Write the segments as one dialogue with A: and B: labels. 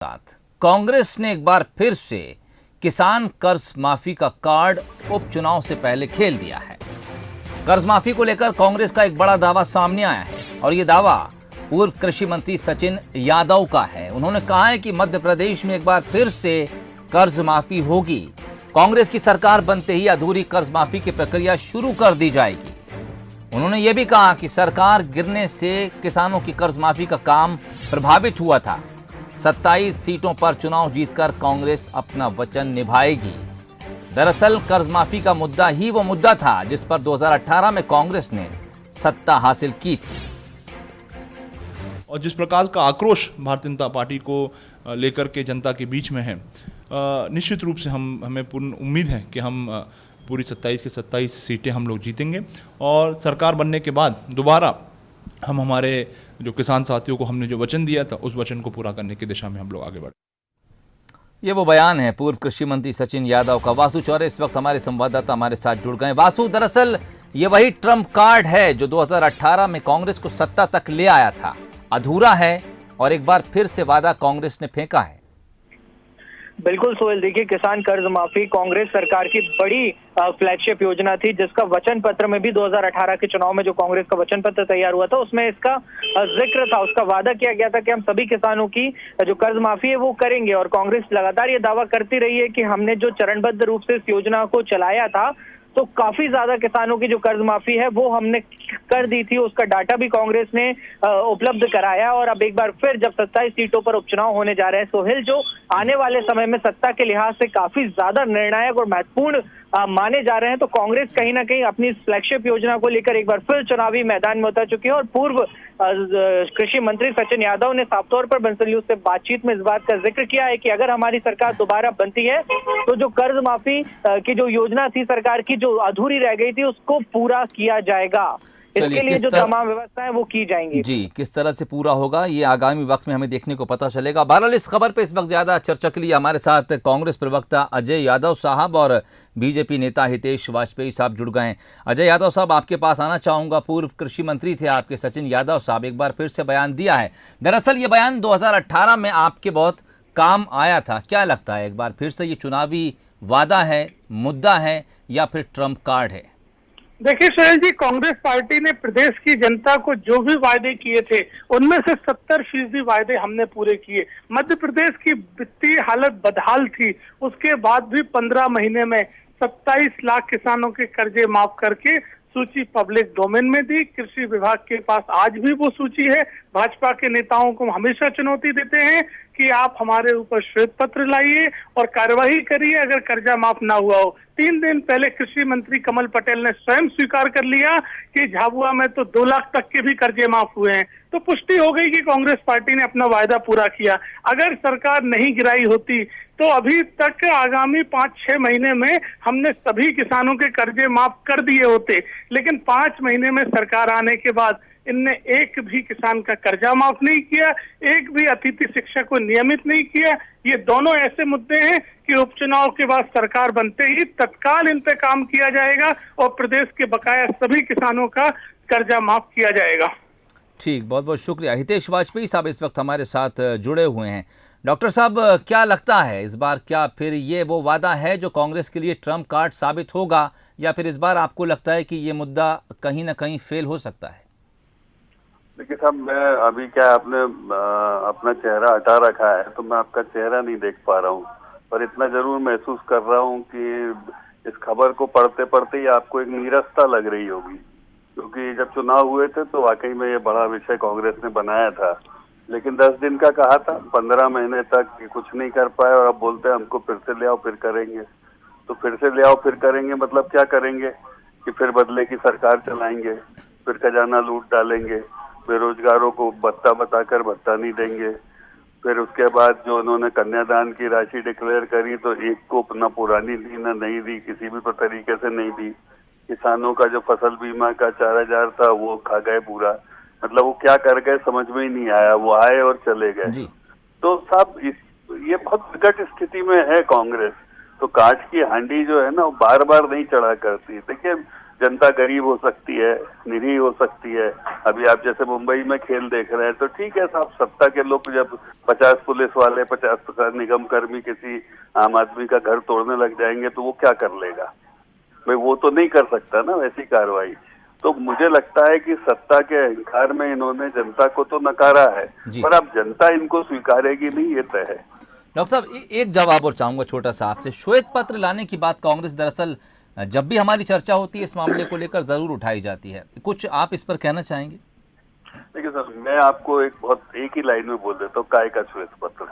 A: साथ कांग्रेस ने एक बार फिर से किसान कर्ज माफी का कार्ड उपचुनाव से पहले खेल दिया है। कर्ज माफी को लेकर कांग्रेस का एक बड़ा दावा सामने आया है और यह दावा पूर्व कृषि मंत्री सचिन यादव का है। उन्होंने कहा है कि मध्य प्रदेश में एक बार फिर से कर्ज माफी होगी। कांग्रेस की सरकार बनते ही अधूरी कर्ज माफी की प्रक्रिया शुरू कर दी जाएगी। उन्होंने यह भी कहा कि सरकार गिरने से किसानों की कर्ज माफी का काम प्रभावित हुआ था। 27 सीटों पर चुनाव जीतकर कांग्रेस अपना वचन निभाएगी। दरअसल कर्ज माफी का मुद्दा ही वो मुद्दा था जिस पर 2018 में कांग्रेस ने सत्ता हासिल की थी।
B: और जिस प्रकार का आक्रोश भारतीय जनता पार्टी को लेकर के जनता के बीच में है, निश्चित रूप से हमें पूर्ण उम्मीद है कि हम पूरी 27 की 27 सीटें हम लोग जीतेंगे और सरकार बनने के बाद दोबारा हम हमारे जो किसान साथियों को हमने जो वचन दिया था उस वचन को पूरा करने की दिशा में हम लोग आगे बढ़े।
A: ये वो बयान है पूर्व कृषि मंत्री सचिन यादव का। वासु चौरे इस वक्त हमारे संवाददाता हमारे साथ जुड़ गए। वासु, दरअसल ये वही ट्रम्प कार्ड है जो 2018 में कांग्रेस को सत्ता तक ले आया था, अधूरा है और एक बार फिर से वादा कांग्रेस ने फेंका है।
C: बिल्कुल सोहेल, देखिए किसान कर्ज माफी कांग्रेस सरकार की बड़ी फ्लैगशिप योजना थी जिसका वचन पत्र में भी 2018 के चुनाव में जो कांग्रेस का वचन पत्र तैयार हुआ था उसमें इसका जिक्र था। उसका वादा किया गया था कि हम सभी किसानों की जो कर्ज माफी है वो करेंगे और कांग्रेस लगातार ये दावा करती रही है कि हमने जो चरणबद्ध रूप से इस योजना को चलाया था तो काफी ज्यादा किसानों की जो कर्ज माफी है वो हमने कर दी थी। उसका डाटा भी कांग्रेस ने उपलब्ध कराया और अब एक बार फिर जब 27 सीटों पर उपचुनाव होने जा रहे हैं सोहेल, जो आने वाले समय में सत्ता के लिहाज से काफी ज्यादा निर्णायक और महत्वपूर्ण माने जा रहे हैं, तो कांग्रेस कहीं ना कहीं अपनी फ्लैगशिप योजना को लेकर एक बार फिर चुनावी मैदान में उतर चुकी है। और पूर्व कृषि मंत्री सचिन यादव ने साफ तौर पर बंसल न्यूज से बातचीत में इस बात का जिक्र किया है कि अगर हमारी सरकार दोबारा बनती है तो जो कर्ज माफी की जो योजना थी सरकार की जो अधूरी रह गई थी उसको पूरा किया जाएगा। इसके लिए जो तमाम व्यवस्थाएं वो की जाएंगी।
A: जी, किस तरह से पूरा होगा ये आगामी वक्त में हमें देखने को पता चलेगा। बहरहाल इस खबर पे इस वक्त ज्यादा चर्चा के लिए हमारे साथ कांग्रेस प्रवक्ता अजय यादव साहब और बीजेपी नेता हितेश वाजपेयी साहब जुड़ गए हैं। अजय यादव साहब, आपके पास आना चाहूंगा। पूर्व कृषि मंत्री थे आपके सचिन यादव साहब, एक बार फिर से बयान दिया है। दरअसल ये बयान 2018 में आपके बहुत काम आया था। क्या लगता है एक बार फिर से ये चुनावी वादा है, मुद्दा है या फिर ट्रम्प कार्ड है?
D: देखिए सोहेल जी, कांग्रेस पार्टी ने प्रदेश की जनता को जो भी वादे किए थे उनमें से 70% वादे हमने पूरे किए। मध्य प्रदेश की वित्तीय हालत बदहाल थी, उसके बाद भी 15 महीने में 27 लाख किसानों के कर्जे माफ करके सूची पब्लिक डोमेन में दी। कृषि विभाग के पास आज भी वो सूची है। भाजपा के नेताओं को हमेशा चुनौती देते हैं कि आप हमारे ऊपर श्वेत पत्र लाइए और कार्यवाही करिए अगर कर्जा माफ ना हुआ हो। 3 दिन पहले कृषि मंत्री कमल पटेल ने स्वयं स्वीकार कर लिया कि झाबुआ में तो 2 लाख तक के भी कर्जे माफ हुए हैं। तो पुष्टि हो गई कि कांग्रेस पार्टी ने अपना वायदा पूरा किया। अगर सरकार नहीं गिराई होती तो अभी तक आगामी 5-6 महीने में हमने सभी किसानों के कर्जे माफ कर दिए होते, लेकिन 5 महीने में सरकार आने के बाद इनने एक भी किसान का कर्जा माफ नहीं किया, एक भी अतिथि शिक्षक को नियमित नहीं किया। ये दोनों ऐसे मुद्दे हैं कि उपचुनाव के बाद सरकार बनते ही तत्काल इन पे काम किया जाएगा और प्रदेश के बकाया सभी किसानों का कर्जा माफ किया जाएगा।
A: ठीक, बहुत बहुत शुक्रिया। हितेश वाजपेयी साहब इस वक्त हमारे साथ जुड़े हुए हैं। डॉक्टर साहब, क्या लगता है इस बार क्या फिर ये वो वादा है जो कांग्रेस के लिए ट्रम्प कार्ड साबित होगा या फिर इस बार आपको लगता है कि ये मुद्दा कहीं ना कहीं फेल हो सकता है?
E: देखिए साहब, मैं अभी क्या आपने अपना चेहरा हटा रखा है तो मैं आपका चेहरा नहीं देख पा रहा हूँ, पर इतना जरूर महसूस कर रहा हूँ कि इस खबर को पढ़ते पढ़ते ही आपको एक नीरसता लग रही होगी, क्योंकि जब चुनाव हुए थे तो वाकई में ये बड़ा विषय कांग्रेस ने बनाया था, लेकिन 10 दिन का कहा था, 15 महीने तक कुछ नहीं कर पाए और अब बोलते हैं हमको फिर से ले आओ फिर करेंगे। तो फिर से ले आओ फिर करेंगे मतलब क्या करेंगे कि फिर बदले की सरकार चलाएंगे, फिर खजाना लूट डालेंगे, बेरोजगारों को भत्ता बताकर भत्ता नहीं देंगे, फिर उसके बाद जो उन्होंने कन्यादान की राशि डिक्लेयर करी तो एक को न पुरानी दी न नई दी, किसी भी तरीके से नहीं दी। किसानों का जो फसल बीमा का 4000 था वो खा गए पूरा, मतलब वो क्या कर गए समझ में ही नहीं आया, वो आए और चले गए। तो साहब ये बहुत विकट स्थिति में है कांग्रेस। तो काठ की हांडी जो है ना वो बार बार नहीं चढ़ा करती। देखिए जनता गरीब हो सकती है, निरीह हो सकती है। अभी आप जैसे मुंबई में खेल देख रहे हैं तो ठीक है साहब, सत्ता के लोग जब 50 पुलिस वाले 50 निगम कर्मी किसी आम आदमी का घर तोड़ने लग जाएंगे तो वो क्या कर लेगा भाई, वो तो नहीं कर सकता ना वैसी कार्रवाई। तो मुझे लगता है कि सत्ता के अहंकार में इन्होंने जनता को तो नकारा है, पर अब जनता इनको स्वीकारेगी नहीं, ये तय है।
A: डॉक्टर साहब एक जवाब और चाहूंगा छोटा सा आपसे। श्वेत पत्र लाने की बात कांग्रेस दरअसल जब भी हमारी चर्चा होती है इस मामले को लेकर जरूर उठाई जाती है, कुछ आप इस पर कहना चाहेंगे?
E: देखिए सर, मैं आपको एक ही लाइन में बोल देता हूँ, काय का श्वेत पत्र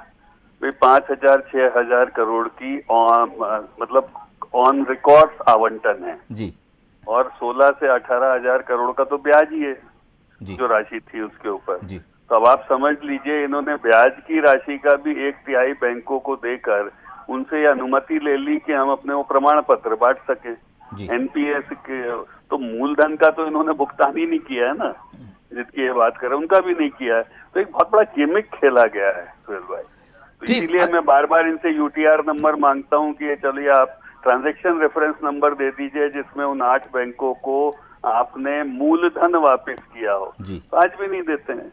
E: भाई 5,000 6,000 करोड़ की मतलब ऑन रिकॉर्ड आवंटन है
A: जी, और
E: 16 से 18,000 करोड़ का तो ब्याज ही है
A: जी,
E: जो राशि थी उसके ऊपर
A: जी।
E: तो अब आप समझ लीजिए इन्होंने ब्याज की राशि का भी 1/3 बैंकों को देकर उनसे ये अनुमति ले ली कि हम अपने वो प्रमाण पत्र बांट सके एनपीएस के। तो मूलधन का तो इन्होंने भुगतान ही नहीं किया है ना, जिसकी ये बात करें उनका भी नहीं किया है। तो एक बहुत बड़ा गेमिक खेला गया है सुहेल भाई। तो इसीलिए मैं बार बार इनसे यूटीआर नंबर मांगता हूँ कि चलिए आप ट्रांजैक्शन रेफरेंस नंबर दे दीजिए जिसमें उन 8 बैंकों को आपने मूलधन वापस किया हो। तो आज भी नहीं देते हैं,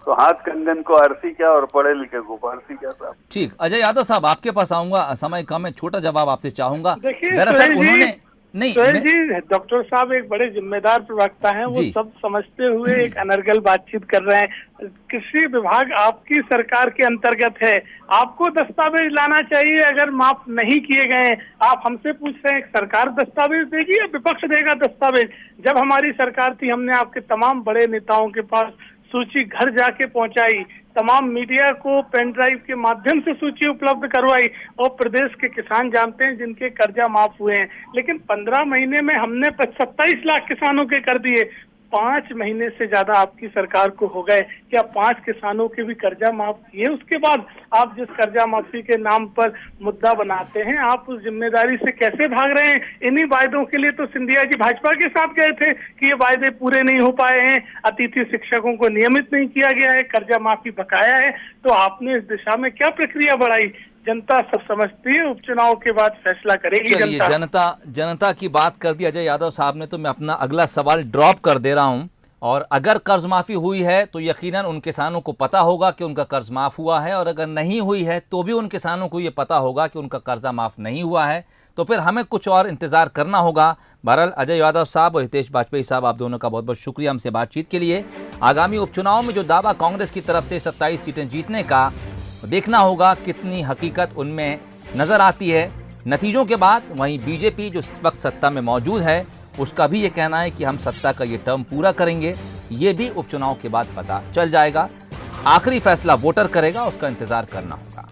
E: तो हाथ कंगन को आरसी क्या और पढ़े लिखे को पारसी क्या साहब।
A: ठीक, अजय यादव साहब आपके पास आऊंगा, समय कम है, छोटा जवाब आपसे चाहूंगा।
D: दरअसल उन्होंने सोहेल जी, डॉक्टर साहब एक बड़े जिम्मेदार प्रवक्ता हैं, वो सब समझते हुए एक अनर्गल बातचीत कर रहे हैं। कृषि विभाग आपकी सरकार के अंतर्गत है, आपको दस्तावेज लाना चाहिए। अगर माफ नहीं किए गए, आप हमसे पूछ रहे हैं सरकार दस्तावेज देगी या विपक्ष देगा दस्तावेज? जब हमारी सरकार थी हमने आपके तमाम बड़े नेताओं के पास सूची घर जाके पहुंचाई, तमाम मीडिया को पेन ड्राइव के माध्यम से सूची उपलब्ध करवाई, और प्रदेश के किसान जानते हैं जिनके कर्जा माफ हुए हैं। लेकिन 15 महीने में हमने 27 लाख किसानों के कर दिए। 5 महीने से ज्यादा आपकी सरकार को हो गए, क्या 5 किसानों के भी कर्जा माफ किए? उसके बाद आप जिस कर्जा माफी के नाम पर मुद्दा बनाते हैं, आप उस जिम्मेदारी से कैसे भाग रहे हैं? इन्हीं वायदों के लिए तो सिंधिया जी भाजपा के साथ गए थे कि ये वायदे पूरे नहीं हो पाए हैं, अतिथि शिक्षकों को नियमित नहीं किया गया है, कर्जा माफी बकाया है। तो आपने इस दिशा में क्या प्रक्रिया बढ़ाई? जनता सब समझती है, उपचुनाव के बाद फैसला करेगी
A: जनता की बात कर दी अजय यादव साहब ने, तो मैं अपना अगला सवाल ड्रॉप कर दे रहा हूं। और अगर कर्ज माफी हुई है तो यकीनन उन किसानों को पता होगा कि उनका कर्ज माफ हुआ है, और अगर नहीं हुई है तो भी उन किसानों को ये पता होगा कि उनका कर्जा माफ नहीं हुआ है। तो फिर हमें कुछ और इंतजार करना होगा। बहरहाल अजय यादव साहब और हितेश वाजपेयी साहब, आप दोनों का बहुत बहुत शुक्रिया हमसे बातचीत के लिए। आगामी उपचुनाव में जो दावा कांग्रेस की तरफ से 27 सीटें जीतने का, देखना होगा कितनी हकीकत उनमें नजर आती है नतीजों के बाद। वहीं बीजेपी जो इस वक्त सत्ता में मौजूद है उसका भी ये कहना है कि हम सत्ता का ये टर्म पूरा करेंगे। ये भी उपचुनाव के बाद पता चल जाएगा। आखिरी फैसला वोटर करेगा, उसका इंतजार करना होगा।